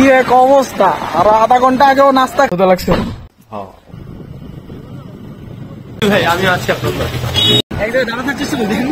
কি এক অবস্থা, আর আধা ঘন্টা আগেও নাস্তা খেতে লাগছে। ভাই আমি আছি আপনার এক জায়গায় দাঁড়া থাকছিস দেখুন।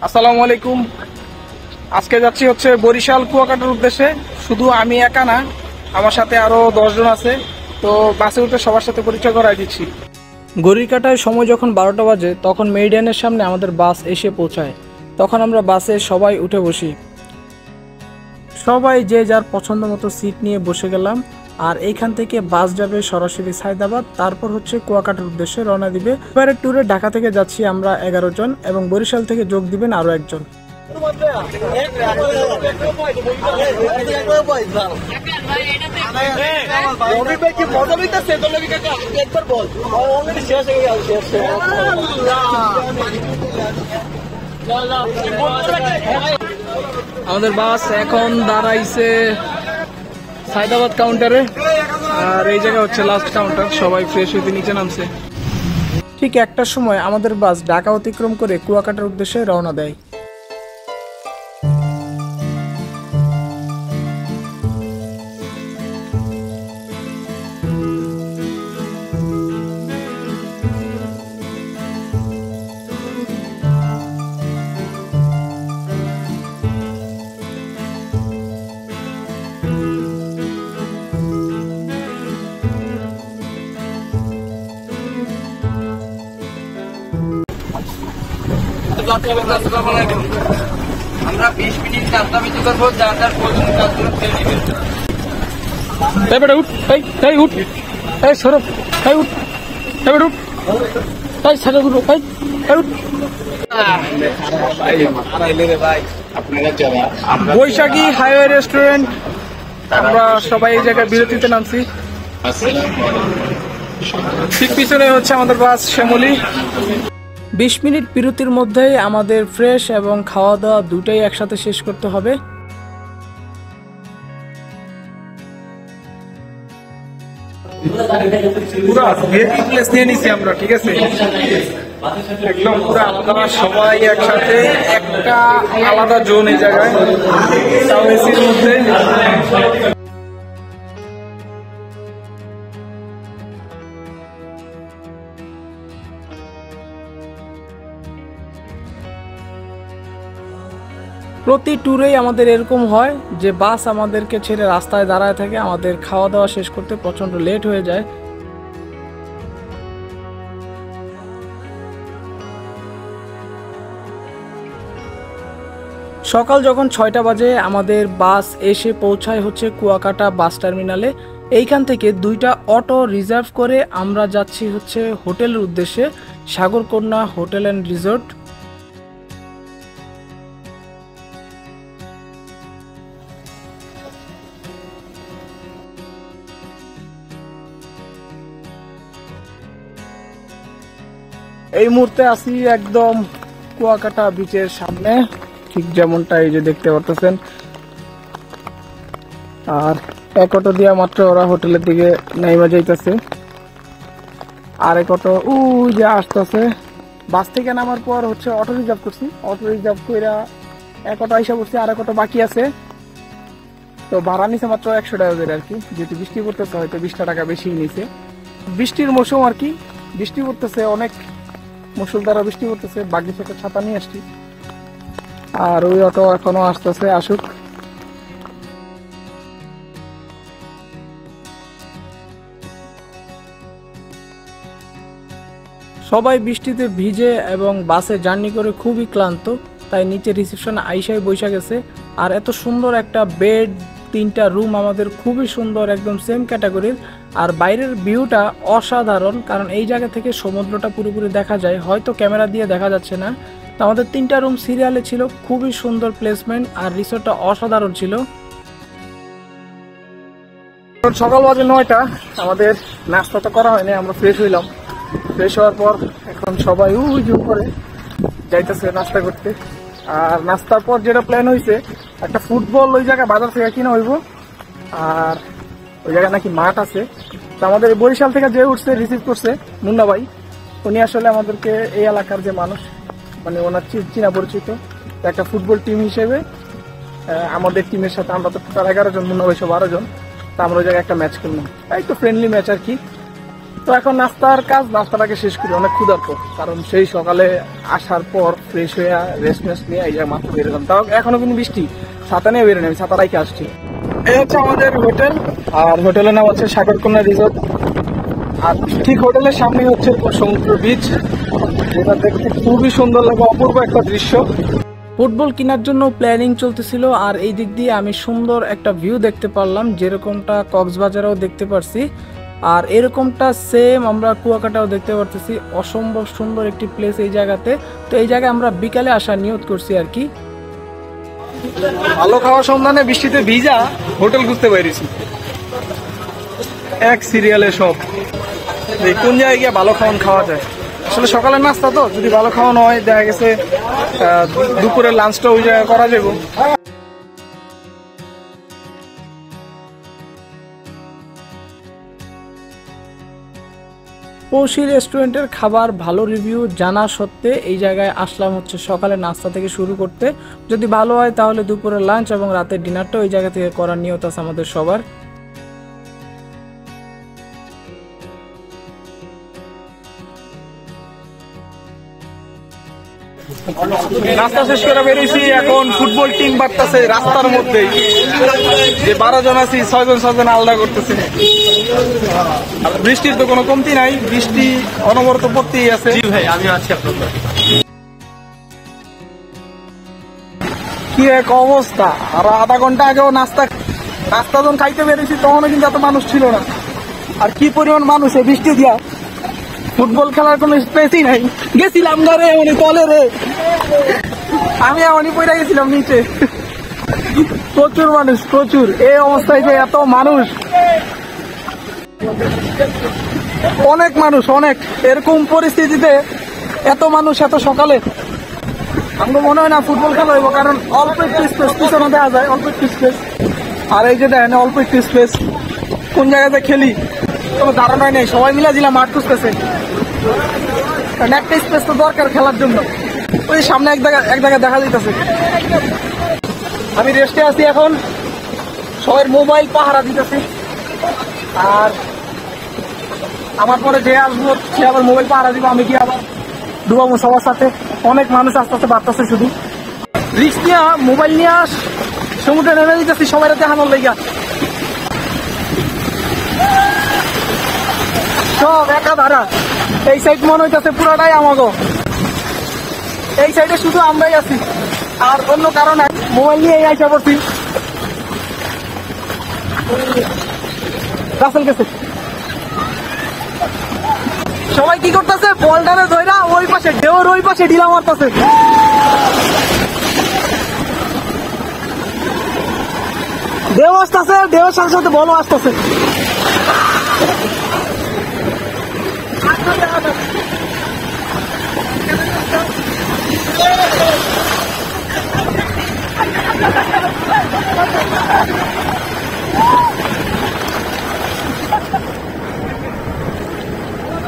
আসসালামু আলাইকুম। আজকে যাচ্ছি হচ্ছে বরিশাল কুয়াকাটার উদ্দেশ্যে। শুধু আমি একা না, আমার সাথে আরো 10 জন আছে। তো বাসে উঠে সবার সাথে পরিচয় করাই দিচ্ছি। ঘড়ির কাঁটায় সময় যখন 12টা বাজে, তখন মেরিডিয়ানের সামনে আমাদের বাস এসে পৌঁছায়। তখন আমরা বাসে সবাই উঠে বসি। সবাই যে যার পছন্দ মতো সিট নিয়ে বসে গেলাম। আর এইখান থেকে বাস যাবে সরাসরি সায়দাবাদ, তারপর হচ্ছে কুয়াকাটার উদ্দেশ্যে রওনা দিবে। এবারের ট্যুরে ঢাকা থেকে যাচ্ছি আমরা 11 জন এবং বরিশাল থেকে যোগ দিবেন আরো একজন। আমাদের বাস এখন দাঁড়াইছে সায়দাবাদ কাউন্টারে, আর এই জায়গা হচ্ছে লাস্ট কাউন্টার। সবাই ফ্রেশ হইতে নিচে নামছে। ঠিক একটার সময় আমাদের বাস ঢাকা অতিক্রম করে কুয়াকাটার উদ্দেশ্যে রওনা দেয়। আমরা 20 মিনিট নাস্তা বিক্রি করবো, যার যার প্রয়োজন কাজগুলো ফেলে নেবেন। উঠ, উঠ, সরব, উঠ, উঠ, সাজা উঠ, উঠ। বৈশাখী হাইওয়ে রেস্টুরেন্ট। আমরা সবাই এই জায়গায় বিরতিতে নামছি। ঠিক পিছনে হচ্ছে আমাদের বাস শ্যামলী। 20 মিনিট বিরতির মধ্যেই আমাদের ফ্রেশ এবং খাওয়া দাওয়া দুটাই একসাথে শেষ করতে হবে। পুরা ভিআইপি প্লেস নিয়ে নিছি আমরা, ঠিক আছে? একদম পুরা আমরা সবাই একসাথে, একটা আলাদা জোন এই জায়গায়, তাও এসির মধ্যে। প্রতি ট্যুরেই আমাদের এরকম হয় যে বাস আমাদেরকে ছেড়ে রাস্তায় দাঁড়ায় থাকে। আমাদের খাওয়া দাওয়া শেষ করতে প্রচন্ড লেট হয়ে যায়। সকাল যখন 6টা বাজে আমাদের বাস এসে পৌঁছায় হচ্ছে কুয়াকাটা বাস টার্মিনালে। এইখান থেকে 2টা অটো রিজার্ভ করে আমরা যাচ্ছি হচ্ছে হোটেলের উদ্দেশ্যে, সাগরকন্যা হোটেল অ্যান্ড রিসোর্ট। এই মুহূর্তে আছি একদম কুয়াকাটা বিচের সামনে, ঠিক যেমনটা এই যে দেখতে পারতেছেন। আর এক অটো দিয়া মাত্র ওরা হোটেলের দিকে নাইমা যাইতেছে, আর এক অটো ওই যে আসতেছে। বাস থেকে নামার পর হচ্ছে অটো রিজার্ভ করছি, অটো রিজার্ভ করে এক অটো আইসা করছি, আর এক অটো বাকি আছে। তো ভাড়া নিছে মাত্র 100 টাকা করে আর কি, যেহেতু বৃষ্টি পড়তেছে হয়তো 20 টাকা বেশি নিছে। বৃষ্টির মৌসুম আর কি, বৃষ্টি পড়তেছে, অনেক মুষলধারা বৃষ্টি পড়তেছে। বাগির সাথে ছাতা নিয়ে আসছি। আর ওই অটো এখনো আসতেছে, আসুক। সবাই বৃষ্টিতে ভিজে এবং বাসে জার্নি করে খুবই ক্লান্ত, তাই নিচে রিসেপশনে আইসাই বৈশা গেছে। আর এত সুন্দর একটা বেড, 3টা রুম আমাদের, খুবই সুন্দর, একদম সেম ক্যাটাগরির। আর বাইরের ভিউটা অসাধারণ, কারণ এই জায়গা থেকে সমুদ্রটা পুরোপুরি দেখা যায়, হয়তো ক্যামেরা দিয়ে দেখা যাচ্ছে না। তো আমাদের 3টা রুম সিরিয়ালে ছিল, খুবই সুন্দর প্লেসমেন্ট, আর রিসোর্টটা অসাধারণ ছিল। সকাল বাজে 9টা, আমাদের নাস্তা তো করা হয়নি, আমরা ফ্রেশ হইলাম। ফ্রেশ হওয়ার পর এখন সবাই উজু করে যাইতেছে নাস্তা করতে। আর নাস্তার পর যেটা প্ল্যান হয়েছে, একটা ফুটবল ওই জায়গায় বাজার থেকে কিনা হইব, আর ওই জায়গায় নাকি মাঠ আছে। তো আমাদের বরিশাল থেকে যে উঠছে রিসিভ করছে মুন্না ভাই, উনি আসলে আমাদেরকে এই এলাকার যে মানুষ, মানে ওনার চীনা পরিচিত, তো একটা ফুটবল টিম হিসেবে আমাদের টিমের সাথে আমরা তো টোটাল 11 জন, মুন্না ভাই 12 জন। তো আমরা ওই জায়গায় একটা ম্যাচ করলাম, এই তো ফ্রেন্ডলি ম্যাচ আর কি। তো এখন নাস্তার কাজ, নাস্তাটাকে শেষ করি, অনেক ক্ষুধার্ত, কারণ সেই সকালে আসার পর ফ্রেশ হয়ে রেস্ট মেস্ট নিয়ে এই জায়গায় মাত্র বেরোলাম। তাও এখনো কিন্তু বৃষ্টি, ছাতা নিয়ে বেরোনি, আমি ছাতা রাইখে আসছি। এই হচ্ছে আমাদের হোটেল, আর হোটেলের নাম হচ্ছে সাগরকন্যা রিসোর্ট। আর ঠিক হোটেলের সামনে হচ্ছে সমুদ্র বিচ, যেটা দেখতে খুবই সুন্দর লাগে, অপূর্ব একটা দৃশ্য। ফুটবল কেনার জন্য প্ল্যানিং চলতেছিল, আর এই দিক দিয়ে আমি সুন্দর একটা ভিউ দেখতে পারলাম, যেরকমটা কক্সবাজারেও দেখতে পারছি, আর এরকমটা সেম আমরা কুয়াকাটাও দেখতে পারতেছি। অসম্ভব সুন্দর একটি প্লেস এই জায়গাতে। তো এই জায়গায় আমরা বিকালে আসার নিয়ত করছি আর কি। ভালো খাওয়ার সন্ধানে বৃষ্টিতে ভিজা হোটেল খুঁজতে পারিছি, এক সিরিয়ালে সব। কোন জায়গায় গিয়ে ভালো খাওয়ান খাওয়া যায়, আসলে সকালের নাস্তা তো, যদি ভালো খাওয়ানো হয় দেখা গেছে দুপুরের লাঞ্চটা ওই জায়গায় করা যাবে। পৌষি রেস্টুরেন্টের খাবার ভালো রিভিউ জানা সত্ত্বে এই জায়গায় আসলাম হচ্ছে সকালে নাস্তা থেকে শুরু করতে। যদি ভালো হয় তাহলে দুপুরের লাঞ্চ এবং রাতের ডিনারটা ওই জায়গা থেকে করার নিয়ত আছে আমাদের সবার। নাস্তা শেষ করে বেরিয়েছি, এখন ফুটবল টিম বাড়তেছে রাস্তার মধ্যে, যে 12 জন আছি 6 জন আলাদা করতেছে। বৃষ্টির তো কোনো কমতি নাই, বৃষ্টি অনবরত পড়তেই আছে। ভাই আমি আছি আপনার, কি এক অবস্থা। আর আধা ঘন্টা আগেও নাস্তা যখন খাইতে বেরিয়েছি তখনও কিন্তু এত মানুষ ছিল না। আর কি পরিমাণ মানুষ এই বৃষ্টি দিয়া, ফুটবল খেলার কোনো স্পেসই নাই। গেছিলাম না রে উনি তলে রে, আমি এমনই পড়ে গেছিলাম নিচে। প্রচুর মানুষ, প্রচুর। এই অবস্থায় যে এত মানুষ, অনেক মানুষ, অনেক। এরকম পরিস্থিতিতে এত মানুষ এত সকালে, আমার মনে হয় না ফুটবল খেলা হইব, কারণ অল্প একটু স্পেস পিছনে দেওয়া যায়, অল্প একটু স্পেস। আর এই যে দেখেন অল্প একটু স্পেস, কোন জায়গাতে খেলি কোনো ধারণাই নেই। সবাই মিলে দিলাম মাঠ খুঁজতেছে, কারণ একটা স্পেস তো দরকার খেলার জন্য। ওই সামনে এক জায়গায় দেখা যাইতেছে। আমি রেস্টে আছি এখন, সবাই মোবাইল পাহারা দিতেছি। আর আমার পরে যে আসবো সে আবার মোবাইল পাহারা দিব, আমি কি আবার ডুবাবো সবার সাথে। অনেক মানুষ আস্তে আস্তে বাড়তেছে, শুধু রিস্ক নিয়ে মোবাইল নিয়ে সমুদ্রে নেমে দিতেছি সবাই দেখানোর লেগে। সব একা ধারা, এই সাইড মনে হইতেছে পুরাটাই আমাগো, এই সাইডে শুধু আমরাই আছি, আর অন্য কারণে মোবাইল নিয়ে আইসা পড়ছি। রাসেল গেছে, সবাই কি করতেছে, বলটারে ধইরা ওই পাশে ঢেউর ওই পাশে ঢিলা মারতেছে। ঢেউ আসতেছে, ঢেউর সাথে সাথে বলও আসতেছে।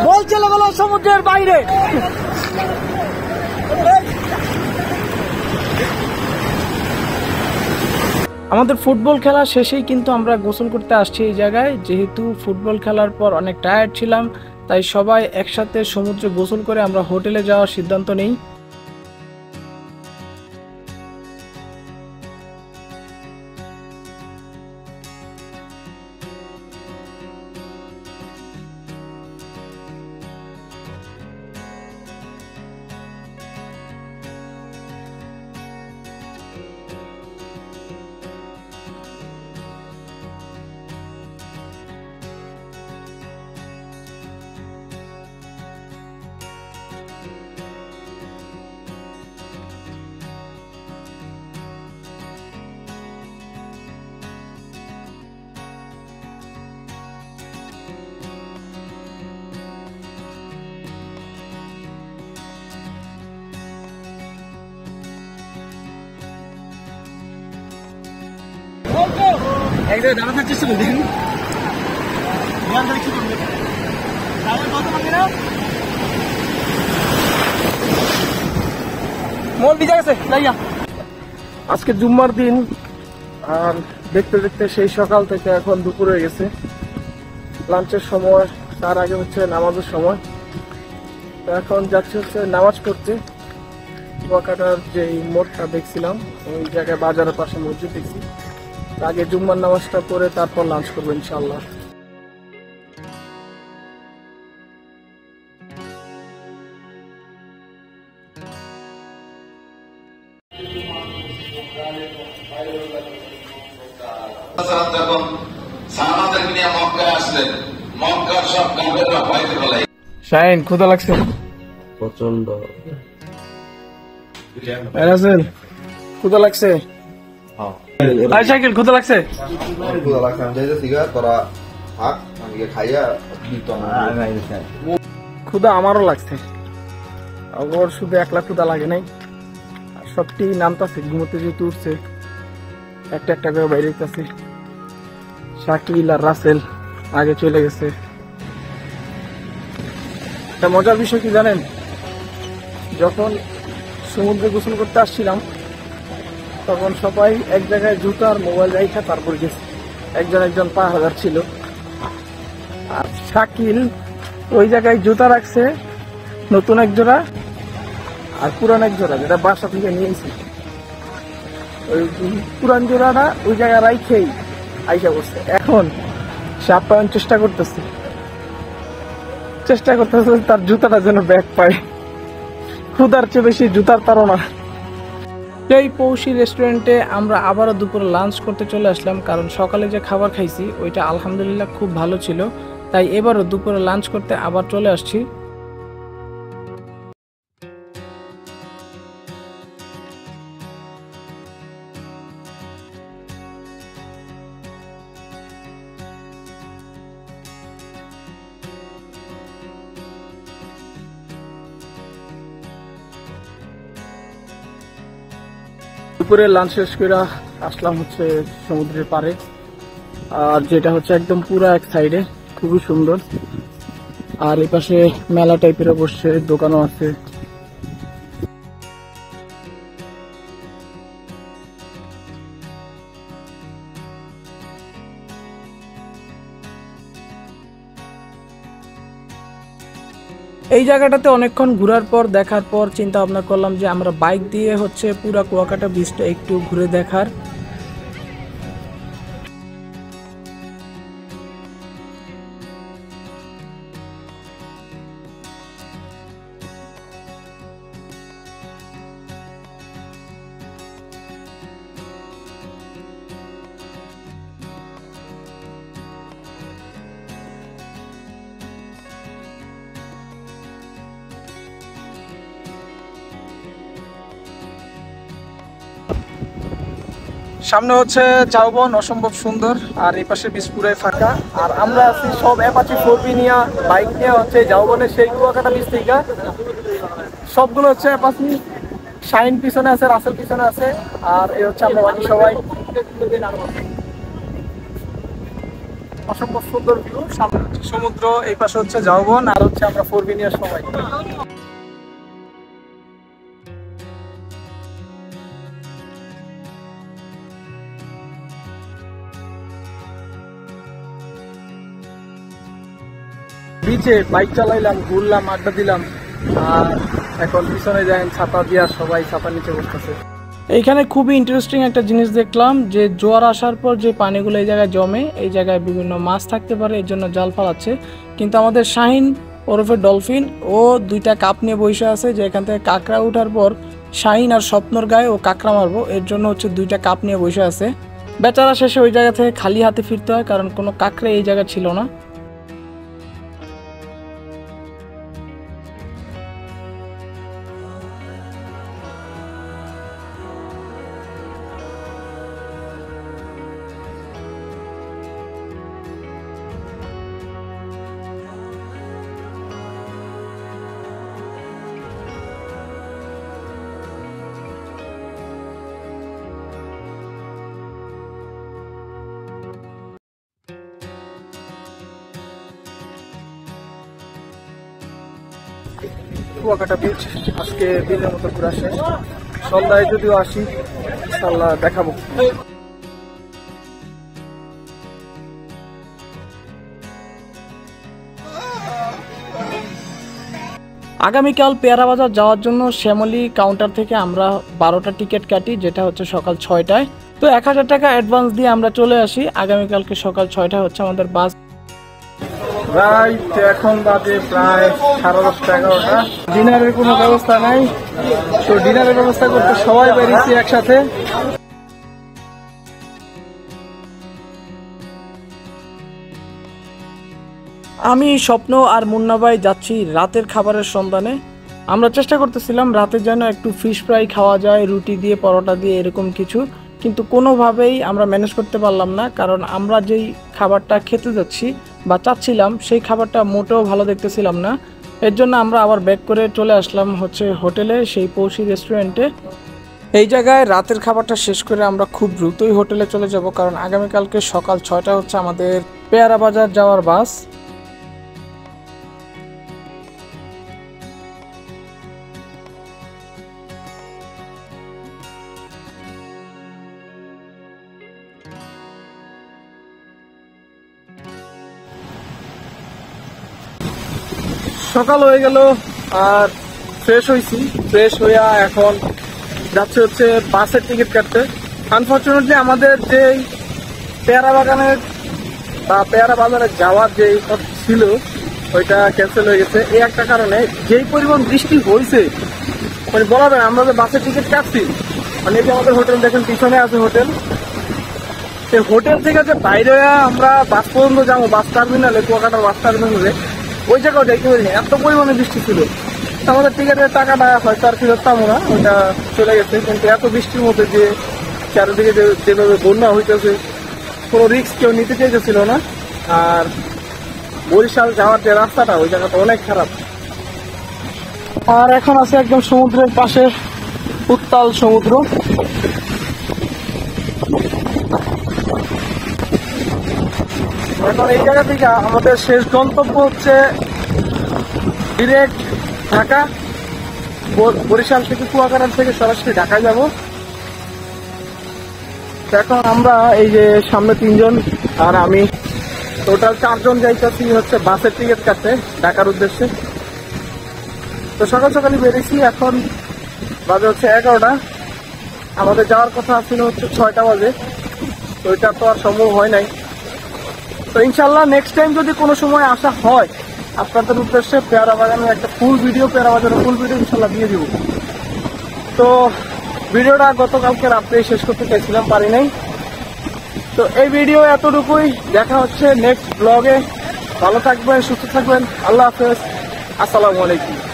বল চলে গেল সমুদ্রের বাইরে। আমাদের ফুটবল খেলা শেষেই কিন্তু আমরা গোসল করতে আসছি এই জায়গায়। যেহেতু ফুটবল খেলার পর অনেক টায়ার্ড ছিলাম, তাই সবাই একসাথে সমুদ্রে গোসল করে আমরা হোটেলে যাওয়ার সিদ্ধান্ত নেই। এক জায়গায় দাঁড়া থাকছিস, মন ভিজে গেছে যাইয়া। আজকে জুম্মার দিন, আর দেখতে দেখতে সেই সকাল থেকে এখন দুপুর হয়ে গেছে। লাঞ্চের সময়, তার আগে হচ্ছে নামাজের সময়। তো এখন যাচ্ছি হচ্ছে নামাজ পড়তে। কুয়াকাটার যে মোড়টা দেখছিলাম ওই জায়গায় বাজারের পাশে মসজিদ দেখছি। আগে জুম্মার নামাজটা পড়ে তারপর লাঞ্চ করবো ইনশাল্লাহ। যখন সাহাবাদেরকে নিয়ে মক্কায় আসলেন, মক্কার সব কাফেররা ভয়তে পালায়। শাহিন, ক্ষুধা লাগছে প্রচন্ড। রাসেল, ক্ষুধা লাগছে? ভাই সাইকেল, ক্ষুধা লাগছে? ক্ষুধা আমারও লাগছে। ওর শুধু একলা ক্ষুধা লাগে নাই, আর সবটি নামতাছে, ঘুমোতে যেহেতু উঠছে একটা একটা করে বাইরে যেতেছে। শাকিল আর রাসেল আগে চলে গেছে। একটা মজার বিষয় কি জানেন, যখন সমুদ্রে গোসল করতে আসছিলাম তখন সবাই এক জায়গায় জুতা আর মোবাইল রাইখা তারপর গেছে। একজন পাহাড় ছিল, আর শাকিল ওই জায়গায় জুতা রাখছে নতুন এক জোড়া আর পুরান এক জোড়া, যেটা বাসা থেকে নিয়েছি। ওই পুরান জোড়াটা ওই জায়গায় রাইখেই আইসা বসছে। এখন সে আপ্যায়ন চেষ্টা করতেছে তার জুতাটা যেন ব্যাগ পায়। ক্ষুধার চেয়ে বেশি জুতার তাড়না। এই পৌষি রেস্টুরেন্টে আমরা আবারও দুপুরে লাঞ্চ করতে চলে আসলাম, কারণ সকালে যে খাবার খাইছি ওইটা আলহামদুলিল্লাহ খুব ভালো ছিল। তাই এবারও দুপুরে লাঞ্চ করতে আবার চলে আসছি। দুপুরে লাঞ্চ শেষ করে আসলাম হচ্ছে সমুদ্রের পাড়ে, আর যেটা হচ্ছে একদম পুরো এক সাইডে, খুবই সুন্দর। আর এই পাশে মেলা টাইপের বসছে, দোকানও আছে। এই জায়গাটাতে অনেকক্ষণ ঘোরার পর দেখার পর চিন্তা ভাবনা করলাম যে আমরা বাইক দিয়ে হচ্ছে পুরা কুয়াকাটা বিচটা একটু ঘুরে দেখার। সামনে হচ্ছে ঝাউবন, অসম্ভব সুন্দর, আর এই পাশে বিচ পুরাই ফাঁকা। আর আমরা আছি সব অ্যাপাচি 4B নিয়ে, বাইক নিয়ে হচ্ছে ঝাউবনের সেই কুয়াকাটা বিচ থেকে। সবগুলো হচ্ছে অ্যাপাচি। শাইন পিছনে আছে, রাসেল পিছনে আছে, আর এই হচ্ছে আমরা বাকি সবাই। অসম্ভব সুন্দর ভিউ, সামনে সমুদ্র, এই পাশে হচ্ছে ঝাউবন, আর হচ্ছে আমরা 4B নিয়ে সবাই। বিচে বাইক চালাইলাম, ঘুরলাম, আড্ডা দিলাম, আর এখন পিছনে যাই ছাতা দিয়া সবাই ছাতা নিচে বসতেছে। এইখানে খুবই ইন্টারেস্টিং একটা জিনিস দেখলাম, যে জোয়ার আসার পর যে পানিগুলো এই জায়গায় জমে, এই জায়গায় বিভিন্ন মাছ থাকতে পারে, এর জন্য জাল ফালাচ্ছে। কিন্তু আমাদের শাহিন ওরফে ডলফিন, ও দুইটা কাপ নিয়ে বসে আছে, যে এখান থেকে কাঁকড়া উঠার পর শাহিন আর স্বপ্নর গায়ে ও কাঁকড়া মারবো, এর জন্য হচ্ছে দুইটা কাপ নিয়ে বসে আছে। বেচারা শেষে ওই জায়গা থেকে খালি হাতে ফিরতে হয়, কারণ কোনো কাঁকড়া এই জায়গা ছিল না। কুয়াকাটা বিচ। আজকে দিনের মতো ঘুরে আসে, সন্ধ্যায় যদিও আসি ইনশাল্লাহ দেখাবো। আগামীকাল পেয়ারা বাজার যাওয়ার জন্য শ্যামলী কাউন্টার থেকে আমরা 12টা টিকিট কাটি, যেটা হচ্ছে সকাল 6টায়। তো 1000 টাকা অ্যাডভান্স দিয়ে আমরা চলে আসি। আগামীকালকে সকাল 6টায় হচ্ছে আমাদের বাস। রাইট এখন বাজে প্রায় 10:30-11টা। ডিনারের কোনো ব্যবস্থা নাই, তো ডিনারের ব্যবস্থা করতে সবাই বেরিয়েছি একসাথে। আমি স্বপ্ন আর মুন্না ভাই যাচ্ছি রাতের খাবারের সন্ধানে। আমরা চেষ্টা করতেছিলাম রাতে যেন একটু ফিশ ফ্রাই খাওয়া যায়, রুটি দিয়ে পরোটা দিয়ে এরকম কিছু, কিন্তু কোনোভাবেই আমরা ম্যানেজ করতে পারলাম না, কারণ আমরা যেই খাবারটা খেতে যাচ্ছি বা চাচ্ছিলাম সেই খাবারটা মোটেও ভালো দেখতেছিলাম না। এর জন্য আমরা আবার ব্যাক করে চলে আসলাম হচ্ছে হোটেলে, সেই পৌষি রেস্টুরেন্টে। এই জায়গায় রাতের খাবারটা শেষ করে আমরা খুব দ্রুতই হোটেলে চলে যাব, কারণ আগামীকালকে সকাল 6টা হচ্ছে আমাদের পেয়ারা বাজার যাওয়ার বাস। সকাল হয়ে গেল আর ফ্রেশ হয়েছি, ফ্রেশ হইয়া এখন যাচ্ছে হচ্ছে বাসের টিকিট কাটতে। আনফর্চুনেটলি আমাদের যে পেয়ারা বাগানের বা পেয়ারা বাজারে যাওয়ার যে ছিল ওইটা ক্যান্সেল হয়ে গেছে। এই একটা কারণে, যেই পরিমাণ বৃষ্টি হয়েছে মানে বলা যায়, আমরা যে বাসের টিকিট কাটছি মানে এই যে আমাদের হোটেল দেখেন পিছনে আছে হোটেল, সেই হোটেল থেকে যে বাইরে আমরা বাস পর্যন্ত যাবো, বাস টার্মিনালে, কুয়াকাটার বাস টার্মিনালে, ওই জায়গাও যাইতে পারিনি, এত পরিমাণে বৃষ্টি ছিল। আমাদের টিকিটের টাকাটা হয়তো আর ফেরত পাবো না, ওইটা চলে গেছে। কিন্তু এত বৃষ্টির মধ্যে যে চারিদিকে যেভাবে বন্যা হইতেছে, কোনো রিস্ক কেউ নিতে চাইতেছিল না। আর বরিশাল যাওয়ার যে রাস্তাটা ওই জায়গাটা অনেক খারাপ। আর এখন আছে একদম সমুদ্রের পাশে, উত্তাল সমুদ্র। এখন এই জায়গা থেকে আমাদের শেষ গন্তব্য হচ্ছে ডিরেক্ট ঢাকা। বরিশাল থেকে কুয়াকাটা থেকে সরাসরি ঢাকায় যাব। এখন আমরা এই যে সামনে 3 জন আর আমি, টোটাল 4 জন যাইতেছি হচ্ছে বাসের টিকিট কাটতে ঢাকার উদ্দেশ্যে। তো সকাল সকালই বেরিয়েছি, এখন বাজে হচ্ছে 11টা। আমাদের যাওয়ার কথা ছিল হচ্ছে 6টা বাজে, তো ওইটা তো আর সম্ভব হয় নাই। তো ইনশাল্লাহ নেক্সট টাইম যদি কোনো সময় আসা হয় আপনাদের উদ্দেশ্যে পেয়ারা বাগানের একটা ফুল ভিডিও, পেয়ারা বাজারের ফুল ভিডিও ইনশাল্লাহ দিয়ে দিব। তো ভিডিওটা গতকালকে রাত্রে শেষ করতে চাইছিলাম, পারি নাই। তো এই ভিডিও এতটুকুই, দেখা হচ্ছে নেক্সট ব্লগে। ভালো থাকবেন, সুস্থ থাকবেন, আল্লাহ হাফেজ, আসসালামু আলাইকুম।